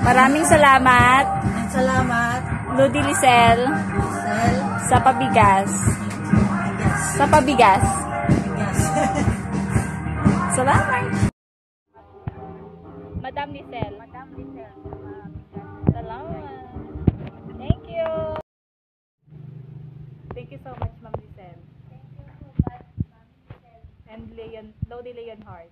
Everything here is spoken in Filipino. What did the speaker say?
Maraming salamat. Salamat. Lodi Lisel. Sa pabigas. Sa pabigas. Salamat. Madam Lisel. Salamat. Thank you. Thank you so much, Ma'am Lisel. And Lodi Leonhard.